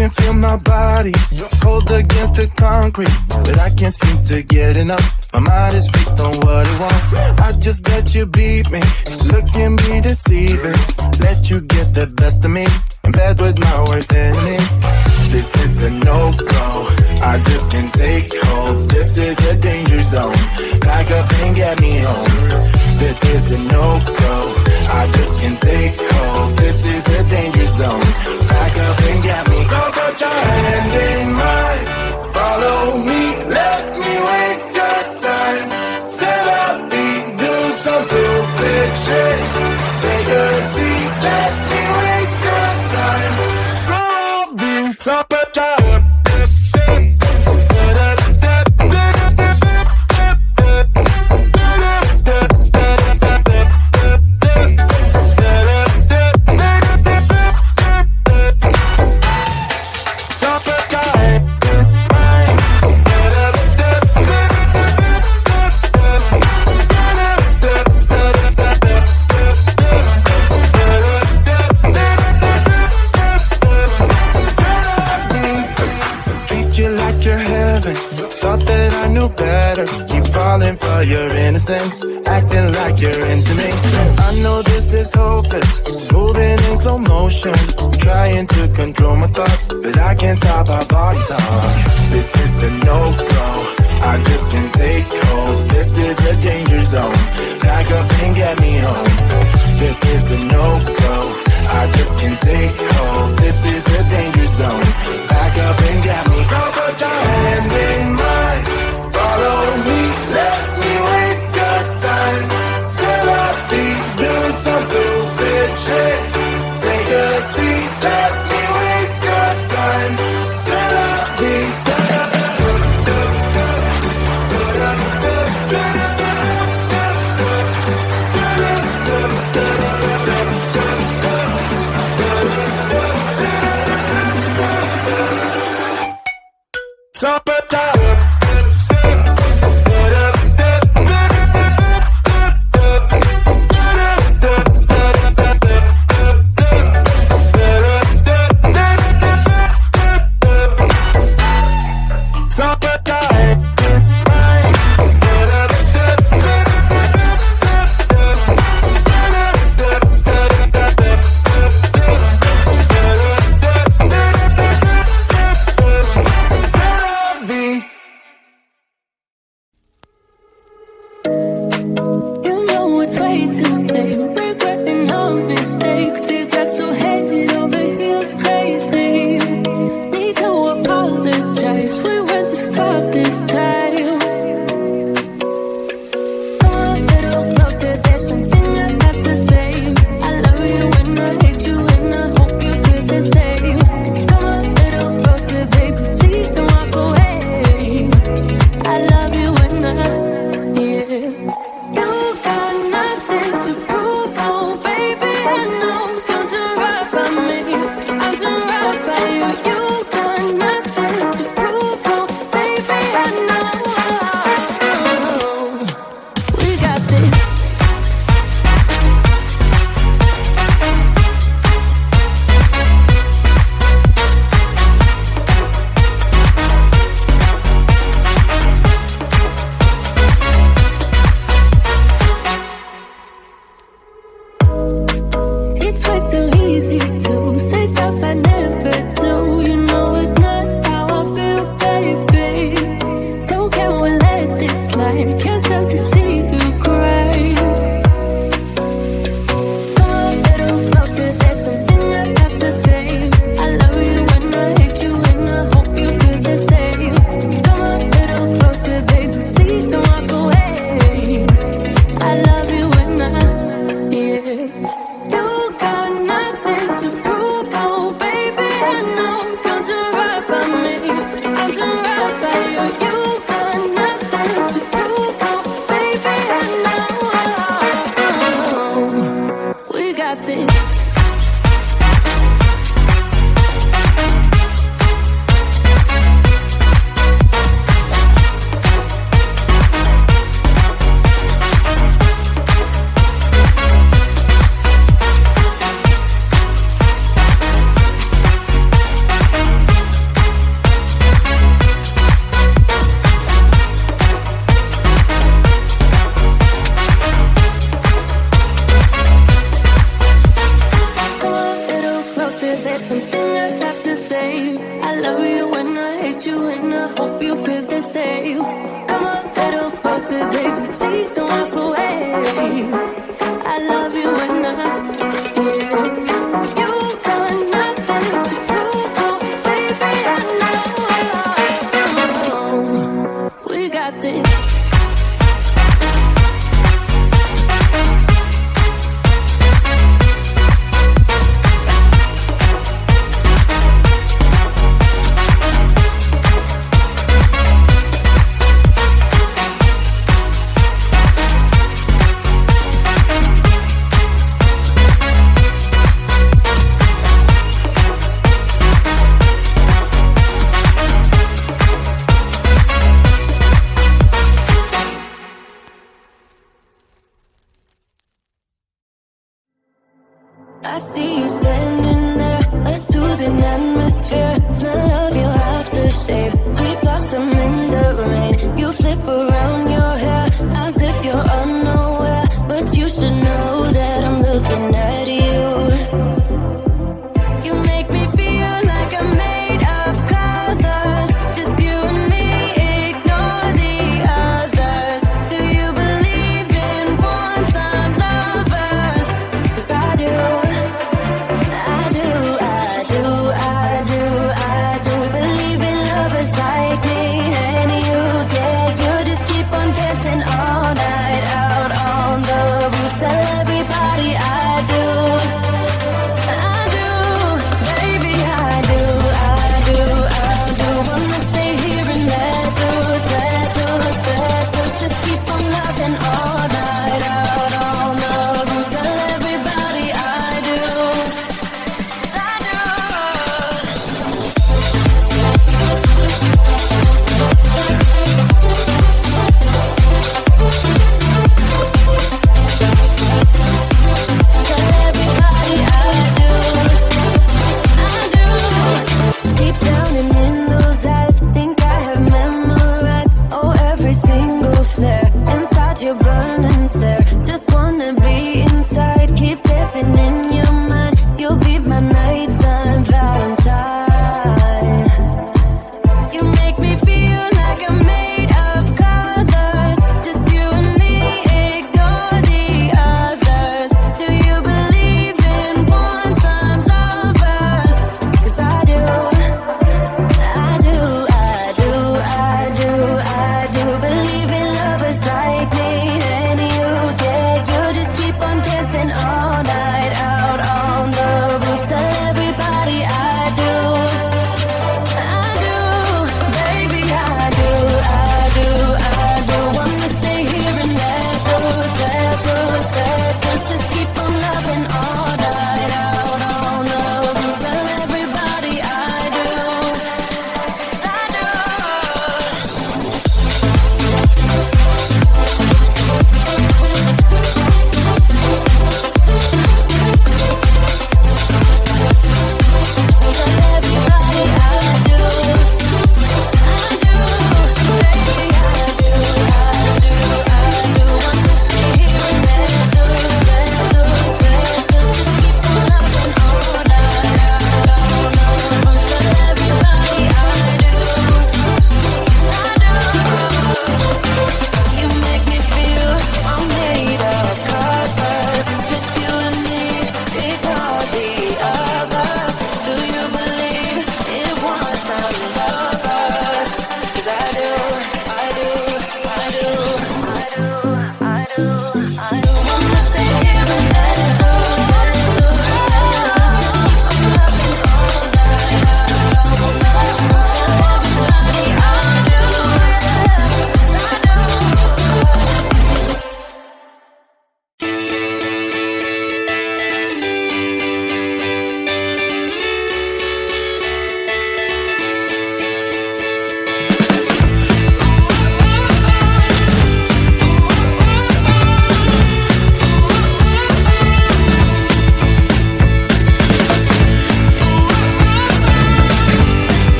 can feel my body cold against the concrete, but I can't seem to get enough. My mind is fixed on what it wants. I just let you beat me. Looks can be deceiving. Let you get the best of me. In bed with my worst enemy. This is a no-go. I just can't take hold. This is a danger zone. Pack up and get me home. This is a no-go. I just can't take hold. This is a danger zone. Pack up and get me. So put your hand in mine. Follow me. Let me waste your time. Set up feet. Do some stupid shit. Take a seat. Let me waste your time. So put your for your innocence, acting like you're into me. I know this is hopeless, moving in slow motion, trying to control my thoughts, but I can't stop our body talk. This is a no-go, I just can't take hold. This is a danger zone, pack up and get me home. This is a no-go, I just can't take hold. This is a danger zone, pack up and get me. So put your hand in mine. Follow me, let me waste your time. Set up feet, do some stupid shit. Take a seat, let me waste your time. Set up feet. Top it down. To got this. I see you standing there, a soothing atmosphere. Smell of your aftershave, sweet blossom in the rain. You flip around your hair as if you're unaware, but you should know that I'm looking at you. You make me feel like I'm made of colors, just you and me, ignore the others. Do you believe in one-time lovers? 'Cause I do. Believe in lovers like me and you, yeah. You just keep on dancing all night out on the roof. Tell everybody I do, baby, I do. Wanna stay here and let loose. Just keep on loving all night out on the roof. Tell everybody I do. Deep down and in those eyes, think I have memorized, oh, every single flare. Inside you're burning there, just wanna be inside. Keep dancing in your mind, you'll be my nighttime Valentine. You make me feel like I'm made of colors, just you and me, ignore the others. Do you believe in one-time lovers? 'Cause I do. Believe in lovers like me and you, yeah. You just keep on dancing all night out on the roof. Tell everybody I do, baby, I do. Wanna stay here and let loose. Just keep on loving all night out on the roof. Tell everybody I do.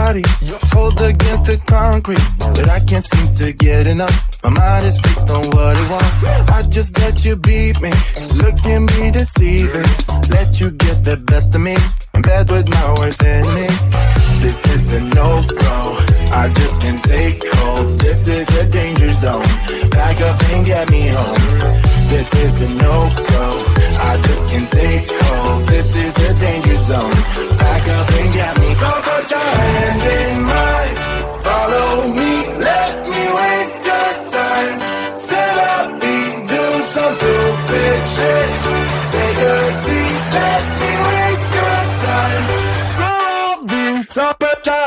body, hold against the concrete, but I can't seem to get enough. My mind is fixed on what it wants. I just let you beat me, looks can be deceiving. Let you get the best of me, in bed with my worst enemy. This is a no-go, I just can't take hold. This is a danger zone, back up and get me home. This is a no-go, I just can't take hold. This is a danger zone, back up and get me. So put your hand in mine, follow me, let me waste your time. Set up, do some stupid shit. Take a seat, let me waste your time. So put your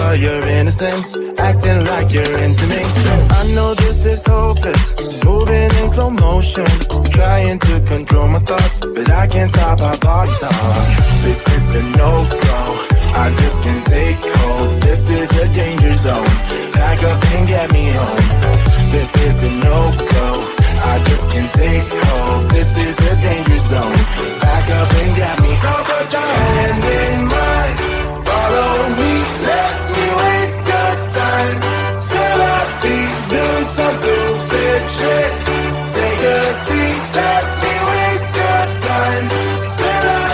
for your innocence, acting like you're into me. I know this is hopeless, moving in slow motion, trying to control my thoughts, but I can't stop our body talk. This is a no-go, I just can't take hold. This is a danger zone, back up and get me home. This is a no-go, I just can't take hold. This is a danger zone, back up and get me. So put your hand in mine, follow me, let me waste your time. Still up, do some stupid shit. Take a seat, let me waste your time. Still up,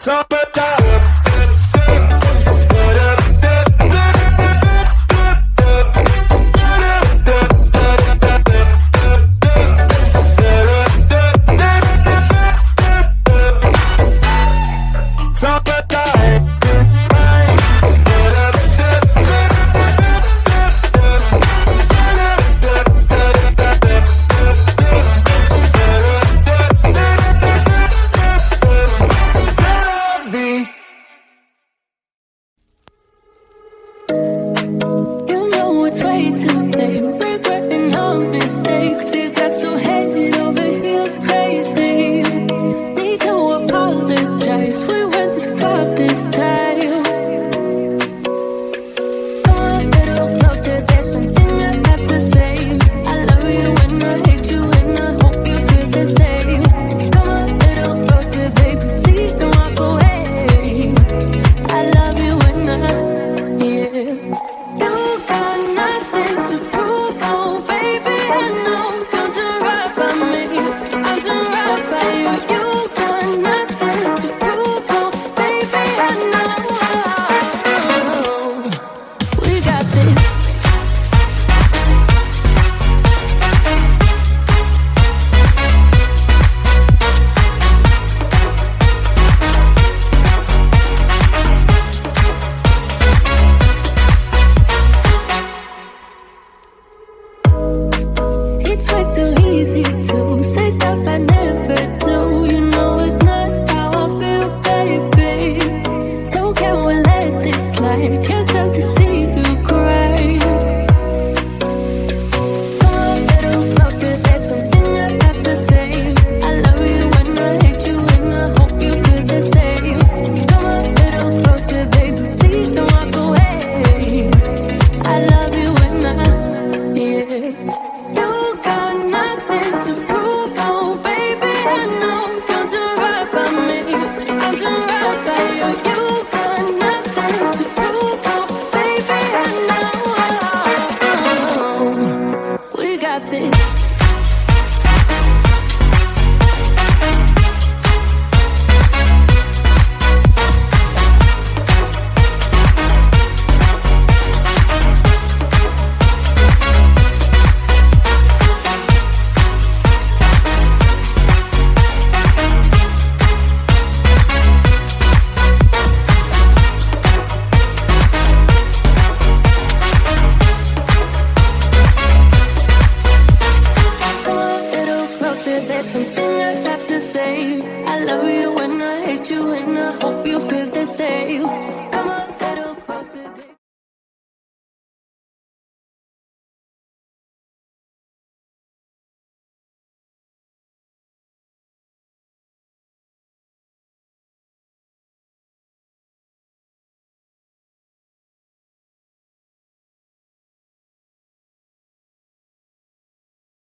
top it up. mine. I hope you feel the same.